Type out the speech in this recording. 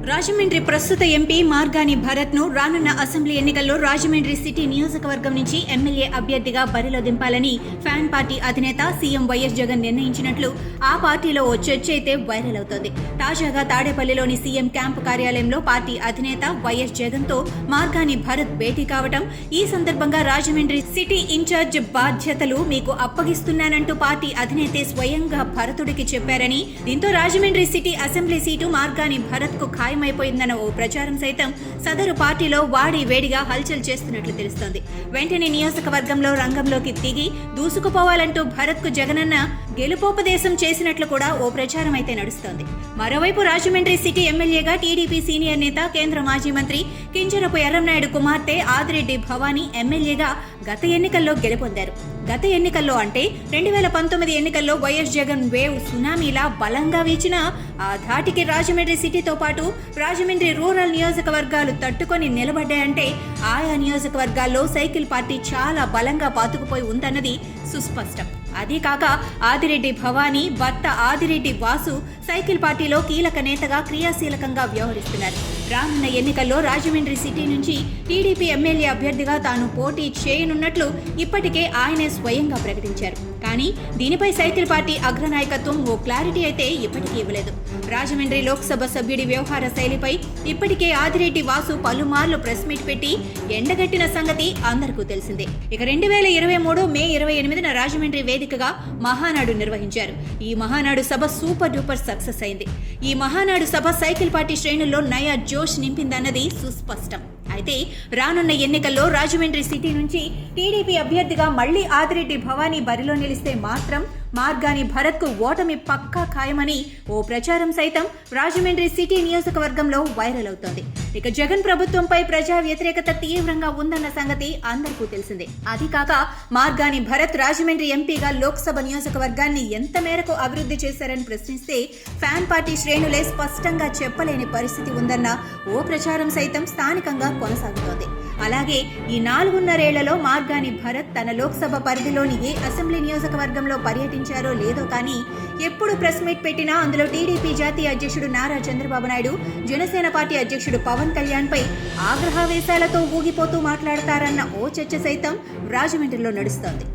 రాజమండ్రి ప్రస్తుత ఎంపీ మార్గాని భరత్ ను రానున్న అసెంబ్లీ ఎన్నికల్లో రాజమండ్రి సిటీ నియోజకవర్గం నుంచి ఎమ్మెల్యే అభ్యర్థిగా బరిలో దింపాలని ఫ్యాన్ పార్టీ అధినేత సీఎం వైఎస్ జగన్ నిర్ణయించినట్లు ఆ పార్టీలో ఓ చర్చ అయితే వైరల్ అవుతోంది. తాజాగా తాడేపల్లిలోని సీఎం క్యాంపు కార్యాలయంలో పార్టీ అధినేత వైఎస్ జగన్ తో మార్గాని భరత్ భేటీ కావడం, ఈ సందర్భంగా రాజమండ్రి సిటీ ఇన్ఛార్జ్ బాధ్యతలు మీకు అప్పగిస్తున్నానంటూ పార్టీ అధినేతే స్వయంగా భరతుడికి చెప్పారని, దీంతో Rajahmundry city assembly seat Margani Bharat కు ఖాయమైపోయిందన్న ఓ ప్రచారం సైతం సదరు పార్టీలో వాడి వేడిగా హల్చల్ చేస్తున్నట్లు తెలుస్తోంది. వెంటనే నియోజకవర్గంలో రంగంలోకి దిగి దూసుకుపోవాలంటూ భరత్ కు జగనన్న గెలుపోపదేశం చేసినట్లు కూడా ఓ ప్రచారం అయితే నడుస్తోంది. మరోవైపు రాజమండ్రి సిటీ ఎమ్మెల్యేగా టీడీపీ సీనియర్ నేత, కేంద్ర మాజీ మంత్రి కింజరపు ఎర్రంనాయుడు కుమార్తె ఆదిరెడ్డి భవానీ ఎమ్మెల్యేగా గత ఎన్నికల్లో గెలుపొందారు. గత ఎన్నికల్లో అంటే 2019 ఎన్నికల్లో వైఎస్ జగన్ వేవ్ సునామీలా బలంగా వీచిన ఆ ధాటికి రాజమండ్రి సిటీతో పాటు రాజమండ్రి రూరల్ నియోజకవర్గాలు తట్టుకొని నిలబడ్డాయంటే ఆయా నియోజకవర్గాల్లో సైకిల్ పార్టీ చాలా బలంగా పాతుకుపోయి ఉందన్నది సుస్పష్టం. అదీ కాక ఆదిరెడ్డి భవానీ భర్త ఆదిరెడ్డి వాసు సైకిల్ పార్టీలో కీలక నేతగా క్రియాశీలకంగా వ్యవహరిస్తున్నారు. రానున్న ఎన్నికల్లో రాజమండ్రి సిటీ నుంచి టీడీపీ ఎమ్మెల్యే అభ్యర్థిగా తాను పోటీ చేయనున్నట్లు ఇప్పటికే ఆయనే స్వయంగా ప్రకటించారు. కానీ దీనిపై సైకిల్ పార్టీ అగ్రనాయకత్వం ఓ క్లారిటీ అయితే ఇప్పటికీ ఇవ్వలేదు. రాజమండ్రి లోక్సభ సభ్యుడి వ్యవహార శైలిపై ఇప్పటికే ఆదిరెడ్డి వాసు పలుమార్లు ప్రెస్ మీట్ పెట్టి ఎండగట్టిన సంగతి అందరికీ తెలిసిందే. ఇక 2023 మే 28న రాజమండ్రి వేదికగా మహానాడు నిర్వహించారు. ఈ మహానాడు సభ సూపర్ డూపర్ సక్సెస్ అయింది. ఈ మహానాడు సభ సైకిల్ పార్టీ శ్రేణుల్లో నయా జోష్ నింపిందన్నది సుస్పష్టం. అయితే రానున్న ఎన్నికల్లో రాజమండ్రి సిటీ నుంచి టీడీపీ అభ్యర్థిగా మళ్లీ ఆదిరెడ్డి భవానీ బరిలో నిలిస్తే మాత్రం మార్గాని భరత్ కు ఓటమి పక్కా ఖాయమని ఓ ప్రచారం సైతం రాజమండ్రి సిటీ నియోజకవర్గంలో వైరల్ అవుతోంది. ఇక జగన్ ప్రభుత్వంపై ప్రజా వ్యతిరేకత తీవ్రంగా ఉందన్న సంగతి అందరికీ తెలిసిందే. అది కాక మార్గాని భరత్ రాజమండ్రి ఎంపీగా లోక్సభ నియోజకవర్గాన్ని ఎంత మేరకు అభివృద్ధి చేశారని ప్రశ్నిస్తే ఫ్యాన్ పార్టీ శ్రేణులే స్పష్టంగా చెప్పలేని పరిస్థితి ఉందన్న ఓ ప్రచారం సైతం స్థానికంగా కొనసాగుతోంది. అలాగే ఈ 4.5 ఏళ్లలో మార్గాని భరత్ తన లోక్సభ పరిధిలోని ఏ అసెంబ్లీ నియోజకవర్గంలో పర్యటించారో లేదో కానీ ఎప్పుడు ప్రెస్ మీట్ పెట్టినా అందులో టీడీపీ జాతీయ అధ్యక్షుడు నారా చంద్రబాబు నాయుడు, జనసేన పార్టీ అధ్యక్షుడు పవన్ కళ్యాణ్ పై ఆగ్రహావేశాలతో ఊగిపోతూ మాట్లాడతారన్న ఓ చర్చ సైతం రాజమండ్రిలో నడుస్తోంది.